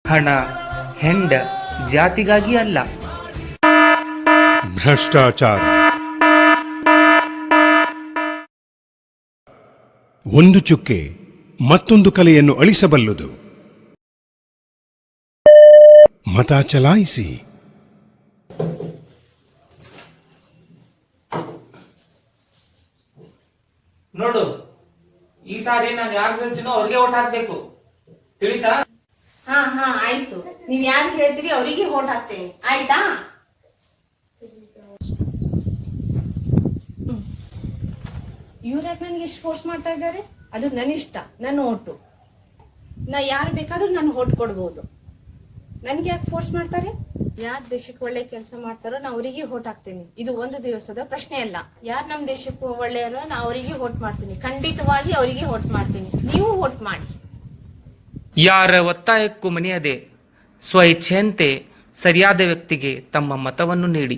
ಹಣ ಹೆಂಡ ಜಾತಿಗಾಗಿ ಅಲ್ಲ. ಭ್ರಷ್ಟಾಚಾರ ಒಂದು ಚುಕ್ಕೆ ಮತ್ತೊಂದು ಕಲೆಯನ್ನು ಅಳಿಸಬಲ್ಲುದು. ಮತ ಚಲಾಯಿಸಿ. ನೋಡು, ಈ ಸಾರಿ ನಾನು ಯಾರು ಹೇಳ್ತೀನೋ ಅವ್ರಿಗೆ ಓಟ್ ಹಾಕ್ಬೇಕು, ತಿಳಿತಾ? ಹಾ ಹಾ ಆಯ್ತು, ನೀವ್ ಯಾರು ಹೇಳ್ತೀರಿ ಅವರಿಗೆ ಓಟ್ ಹಾಕ್ತೇನೆ, ಆಯ್ತಾ? ಇವ್ರ್ಯಾಕೆ ನನ್ಗೆ ಎಷ್ಟು ಫೋರ್ಸ್ ಮಾಡ್ತಾ ಇದ್ದಾರೆ? ಅದು ನನ್ನ ಇಷ್ಟ, ನನ್ನ ಓಟು. ನಾ ಯಾರು ಬೇಕಾದ್ರೂ ನಾನು ಓಟ್ ಕೊಡ್ಬೋದು. ನನ್ಗೆ ಯಾಕೆ ಫೋರ್ಸ್ ಮಾಡ್ತಾರೆ? ಯಾರ್ ದೇಶಕ್ಕೆ ಒಳ್ಳೆ ಕೆಲಸ ಮಾಡ್ತಾರೋ ನಾ ಅವರಿಗೆ ಓಟ್ ಹಾಕ್ತೀನಿ. ಇದು ಒಂದು ದಿವಸದ ಪ್ರಶ್ನೆ ಅಲ್ಲ. ಯಾರು ನಮ್ ದೇಶಕ್ಕೂ ಒಳ್ಳೆಯರೋ ನಾ ಅವರಿಗೆ ಓಟ್ ಮಾಡ್ತೀನಿ, ಖಂಡಿತವಾಗಿ ಅವರಿಗೆ ಓಟ್ ಮಾಡ್ತೀನಿ. ನೀವು ಓಟ್ ಮಾಡಿ. ಯಾರ ಒತ್ತಾಯಕ್ಕೂ ಮಣಿಯದೆ ಸ್ವಇಚ್ಛೆಯಂತೆ ಸರಿಯಾದ ವ್ಯಕ್ತಿಗೆ ತಮ್ಮ ಮತವನ್ನು ನೀಡಿ.